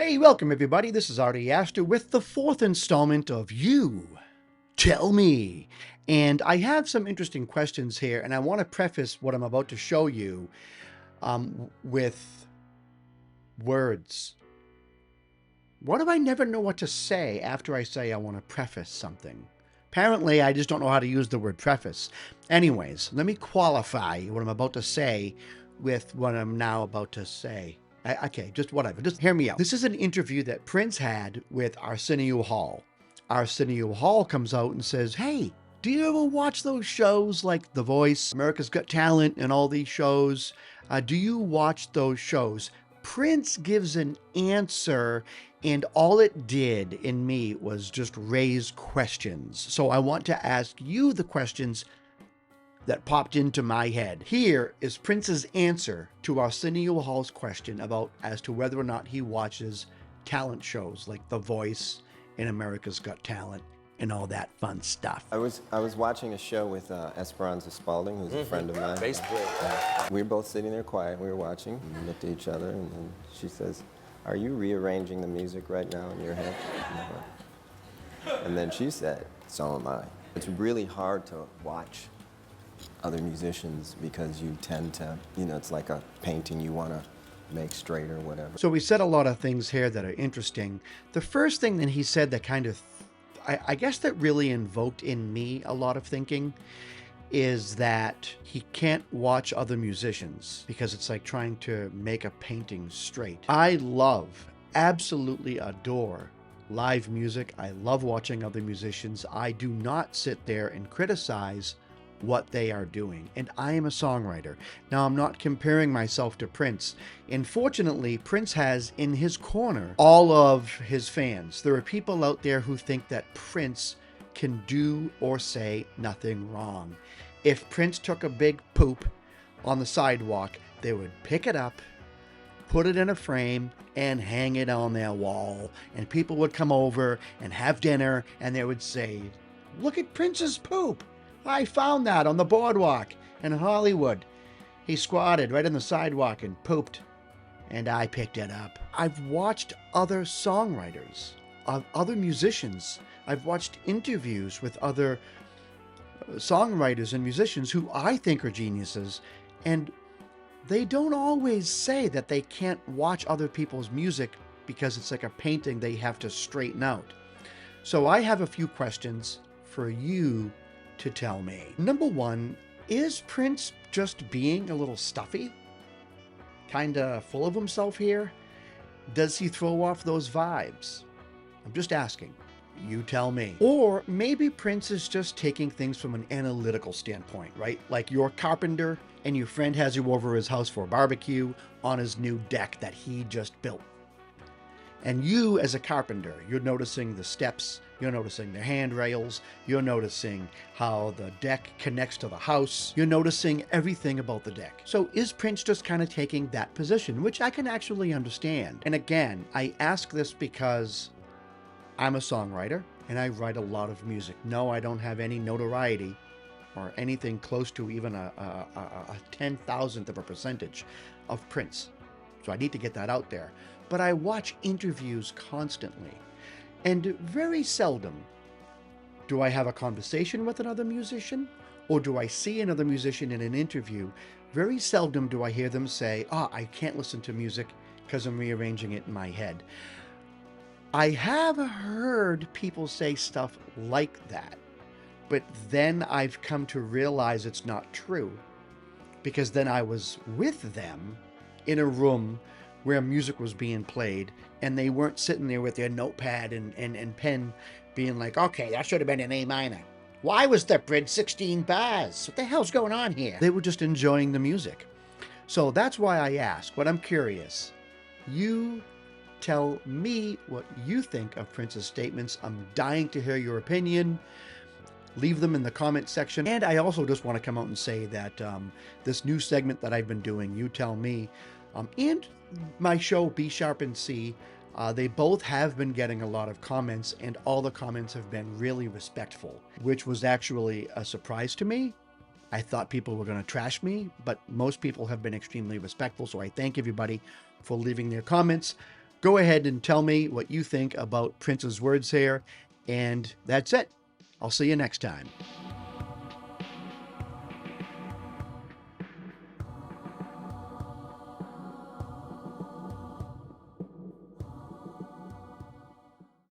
Hey, welcome everybody. This is Artie Astor with the fourth installment of You Tell Me. And I have some interesting questions here, and I want to preface what I'm about to show you with words. What if I never know what to say after I say I want to preface something? Apparently, I just don't know how to use the word preface. Anyways, let me qualify what I'm about to say with what I'm now about to say. Okay, just whatever. Just hear me out. This is an interview that Prince had with Arsenio Hall. Arsenio Hall comes out and says, "Hey, do you ever watch those shows like The Voice, America's Got Talent, and all these shows? Do you watch those shows?" Prince gives an answer, and all it did in me was just raise questions. So I want to ask you the questions that popped into my head. Here is Prince's answer to Arsenio Hall's question about as to whether or not he watches talent shows like The Voice and America's Got Talent and all that fun stuff. I was watching a show with Esperanza Spalding, who's a friend of mine. Bass player. We were both sitting there quiet. We were watching. We looked at each other, and then she says, "Are you rearranging the music right now in your head?" And then she said, "So am I." It's really hard to watch other musicians because you tend to, it's like a painting you want to make straight or whatever. So we said a lot of things here that are interesting. The first thing that he said that kind of, I guess that really invoked in me a lot of thinking is that he can't watch other musicians because it's like trying to make a painting straight. I love, absolutely adore live music. I love watching other musicians. I do not sit there and criticize what they are doing. And I am a songwriter. Now, I'm not comparing myself to Prince. And fortunately, Prince has in his corner all of his fans. There are people out there who think that Prince can do or say nothing wrong. If Prince took a big poop on the sidewalk, they would pick it up, put it in a frame, and hang it on their wall. And people would come over and have dinner, and they would say, "Look at Prince's poop. I found that on the boardwalk in Hollywood. He squatted right on the sidewalk and pooped, and I picked it up." I've watched other songwriters, other musicians. I've watched interviews with other songwriters and musicians who I think are geniuses, and they don't always say that they can't watch other people's music because it's like a painting they have to straighten out. So I have a few questions for you to tell me. Number one, is Prince just being a little stuffy? Kinda full of himself here? Does he throw off those vibes? I'm just asking. You tell me. Or maybe Prince is just taking things from an analytical standpoint, right? Like you're a carpenter and your friend has you over his house for a barbecue on his new deck that he just built. And you, as a carpenter, you're noticing the steps, you're noticing the handrails, you're noticing how the deck connects to the house, you're noticing everything about the deck. So is Prince just kind of taking that position, which I can actually understand? And again, I ask this because I'm a songwriter and I write a lot of music. No, I don't have any notoriety or anything close to even a 10,000th of a percentage of Prince. So I need to get that out there. But I watch interviews constantly, and very seldom do I have a conversation with another musician, or do I see another musician in an interview. Very seldom do I hear them say, I can't listen to music because I'm rearranging it in my head. I have heard people say stuff like that, but then I've come to realize it's not true, because then I was with them in a room where music was being played, and they weren't sitting there with their notepad and pen being like, "Okay, that should have been an A minor. Why was the bridge 16 bars? What the hell's going on here?" They were just enjoying the music. So that's why I ask, but I'm curious. You tell me what you think of Prince's statements. I'm dying to hear your opinion. Leave them in the comment section. And I also just want to come out and say that this new segment that I've been doing, You Tell Me, and my show B Sharp and C, they both have been getting a lot of comments, and all the comments have been really respectful, which was actually a surprise to me. I thought people were going to trash me, but most people have been extremely respectful, so I thank everybody for leaving their comments. Go ahead and tell me what you think about Prince's words here. And that's it. I'll see you next time.